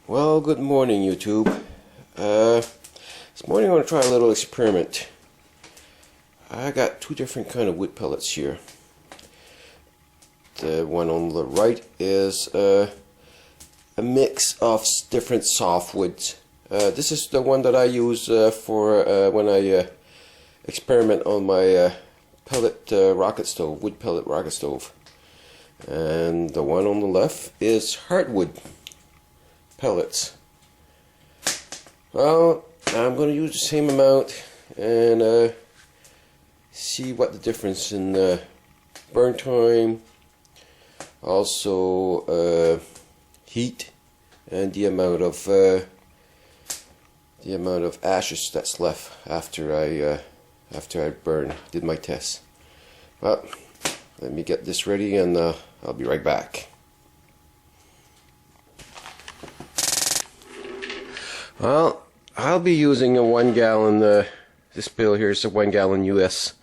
Well, good morning, YouTube. This morning I'm going to try a little experiment. I got two different kind of wood pellets here. The one on the right is a mix of different softwoods. This is the one that I use for when I experiment on my pellet rocket stove, wood pellet rocket stove. And the one on the left is hardwood pellets. Well, I'm going to use the same amount and see what the difference in burn time, also heat, and the amount of ashes that's left after I did my test. Well, let me get this ready and I'll be right back. Well, I'll be using a 1 gallon, this bill here is a 1 gallon US.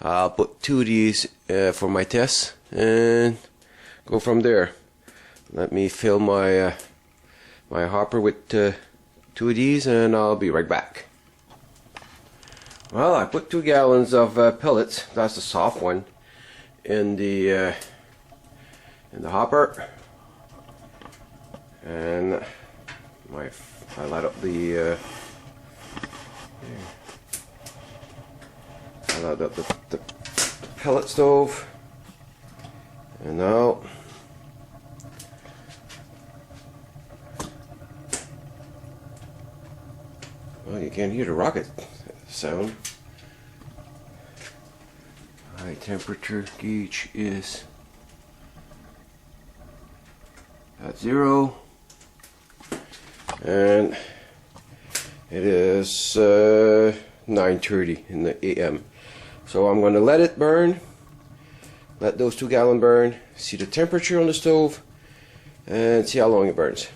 I'll put 2 of these for my test and go from there. Let me fill my my hopper with 2 of these and I'll be right back. Well, I put 2 gallons of pellets, that's the soft one, in the hopper, and I light up the the pellet stove, and now well, you can't hear the rocket sound. High temperature gauge is at 0. And it is 9:30 in the AM. So I'm going to let it burn, let those 2 gallon burn, see the temperature on the stove, and see how long it burns.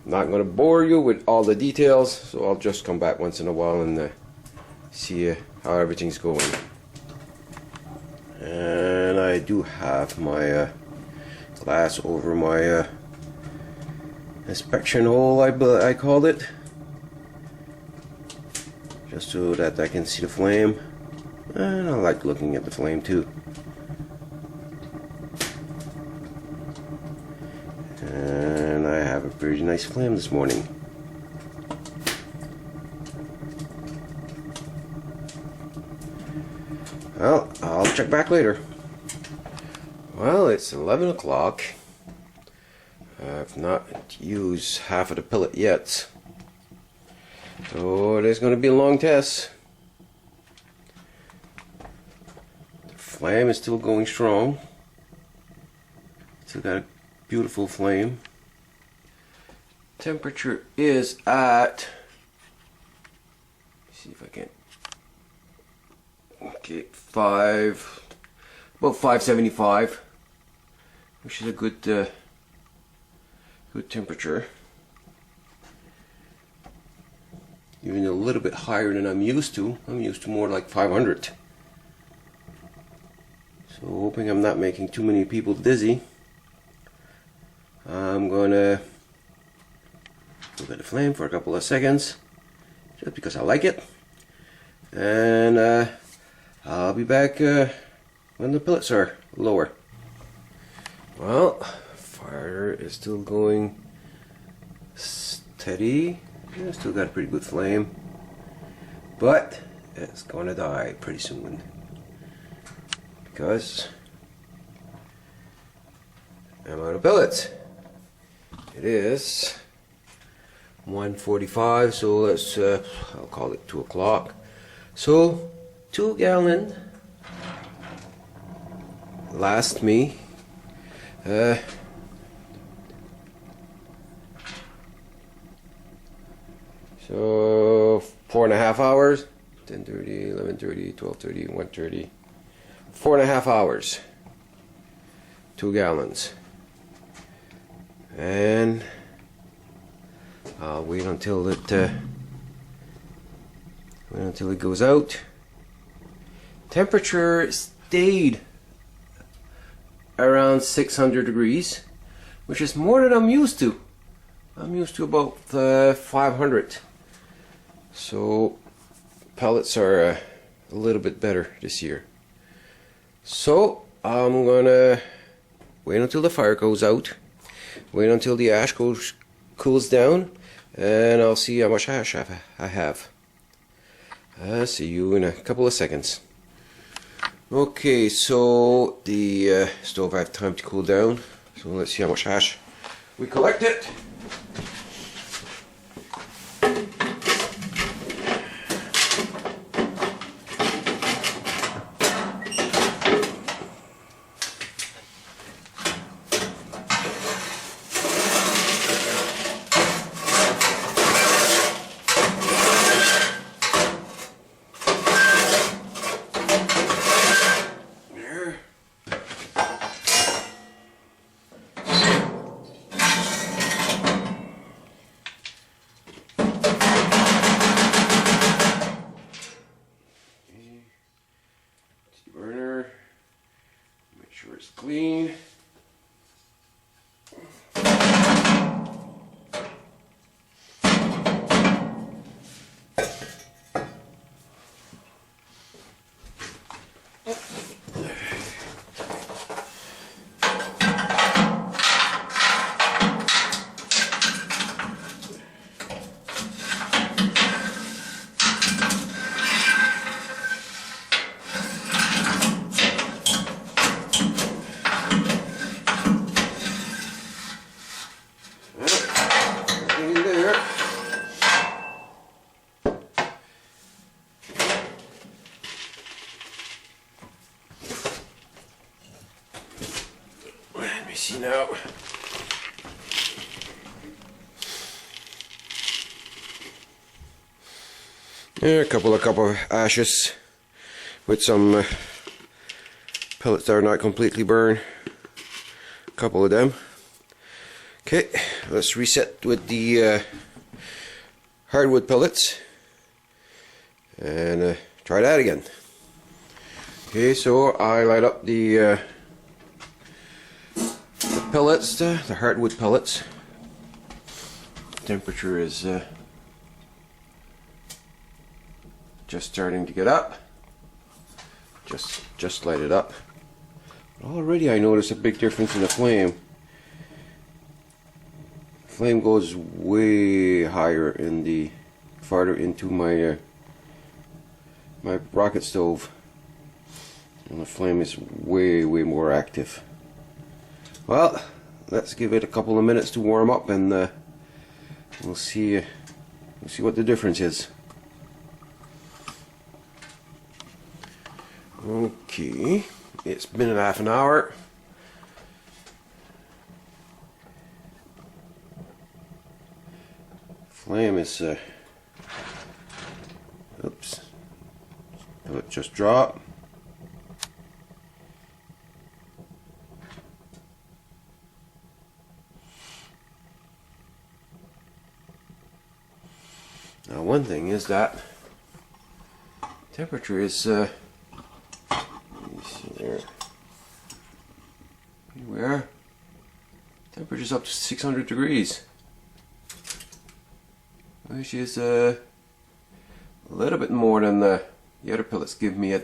I'm not going to bore you with all the details, so I'll just come back once in a while and see how everything's going. And I do have my glass over my inspection hole, I called it, just so that I can see the flame, and I like looking at the flame too. And I have a pretty nice flame this morning. Well, I'll check back later. Well, it's 11 o'clock. I've not used half of the pellet yet, so there's going to be a long test. The flame is still going strong. Still got a beautiful flame. Temperature is at, see if I can, okay, about 575, which is a good temperature, even a little bit higher than I'm used to. I'm used to more like 500. So hoping I'm not making too many people dizzy, I'm gonna look at the flame for a couple of seconds just because I like it, and I'll be back when the pellets are lower. Well, fire is still going steady. Yeah, still got a pretty good flame, but it's gonna die pretty soon because I'm out of pellets. It is 1:45, so let's I'll call it 2 o'clock. So 2 gallon last me so 4.5 hours, 10:30, 11:30, 12:30, 1:30, 4.5 hours, 2 gallons, and I'll wait until it goes out. Temperature stayed around 600 degrees, which is more than I'm used to. I'm used to about 500. So pellets are a little bit better this year. So I'm gonna wait until the fire goes out, wait until the ash cools down, and I'll see how much ash I have. I'll see you in a couple of seconds. Okay, so the stove had time to cool down, so let's see how much ash we collected. Burner, make sure it's clean. Let me see now. A couple of ashes with some pellets that are not completely burned. A couple of them. Okay, let's reset with the hardwood pellets and try that again. Okay, so I light up the pellets, the hardwood pellets. Temperature is just starting to get up. Just light it up. Already I notice a big difference in the flame. Flame goes way higher in the farther into my my rocket stove, and the flame is way more active. Well, let's give it a couple of minutes to warm up, and we'll see what the difference is. Okay, it's been half an hour. Flame is oops, it just dropped. Now, one thing is that temperature is let me see there. Here we are. Temperature's up to 600 degrees, which is a little bit more than the other pellets give me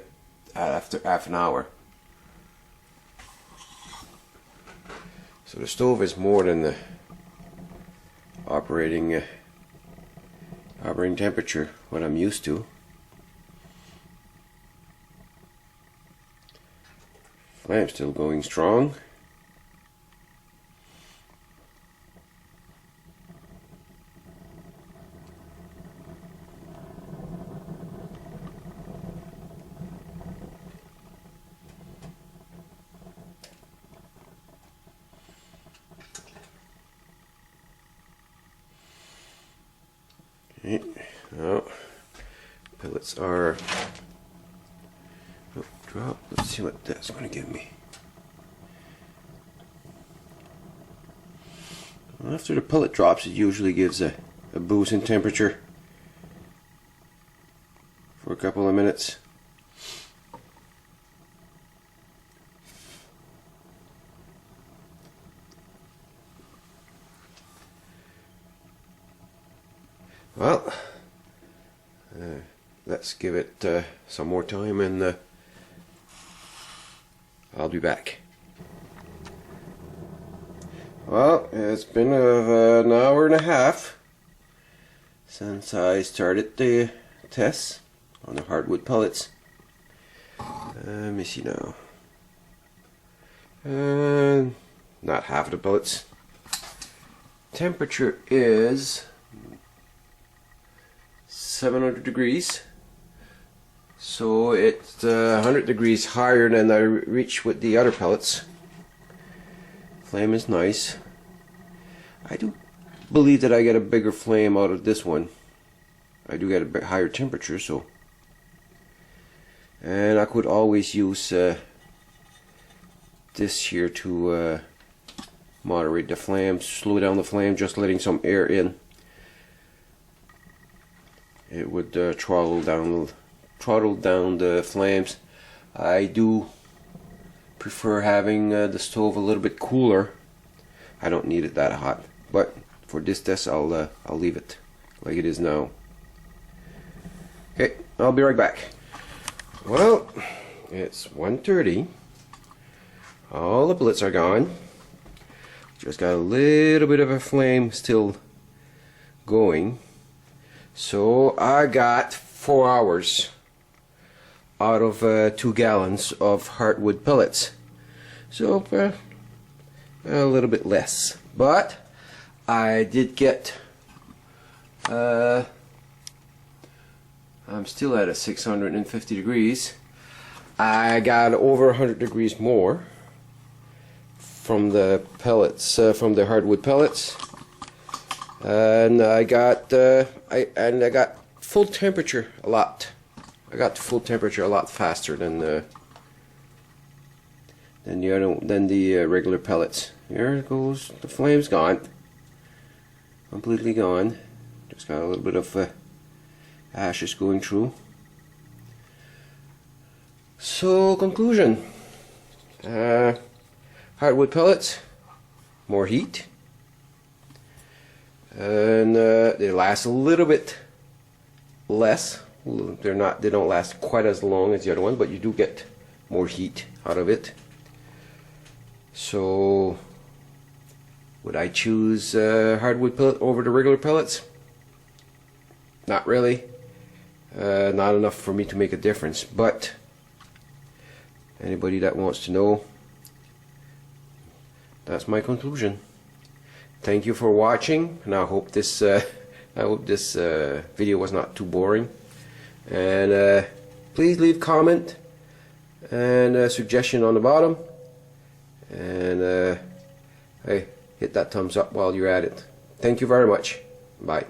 after half an hour. So the stove is more than the operating temperature, what I'm used to. Flame's still going strong. Okay, now pellets are drop. Let's see what that's going to give me. After the pellet drops, it usually gives a boost in temperature for a couple of minutes. Well, let's give it some more time, and I'll be back. Well, it's been an hour and a half since I started the tests on the hardwood pellets. Let me see now. Not half of the pellets. Temperature is 700 degrees. So it's 100 degrees higher than I reached with the other pellets. Flame is nice. I do believe that I get a bigger flame out of this one. I do get a bit higher temperature, so. And I could always use this here to moderate the flame, slow down the flame, just letting some air in. It would throttle down the flames. I do prefer having the stove a little bit cooler. I don't need it that hot, but for this test I'll leave it like it is now. Okay, I'll be right back. Well, it's 1:30. All the bullets are gone. Just got a little bit of a flame still going. So I got 4 hours out of 2 gallons of hardwood pellets. So a little bit less. But I did get I'm still at a 650 degrees. I got over 100 degrees more from the pellets, from the hardwood pellets, and I got full temperature a lot. I got full temperature a lot faster than the regular pellets. Here it goes. The flame's gone, completely gone. Just got a little bit of ashes going through. So conclusion. Hardwood pellets, more heat, and they last a little bit less. They don't last quite as long as the other one, but you do get more heat out of it. So would I choose hardwood pellet over the regular pellets? Not really. Not enough for me to make a difference, but anybody that wants to know, that's my conclusion. Thank you for watching, and I hope this video was not too boring. And please leave comment and a suggestion on the bottom, and hey, hit that thumbs up while you're at it. Thank you very much. Bye.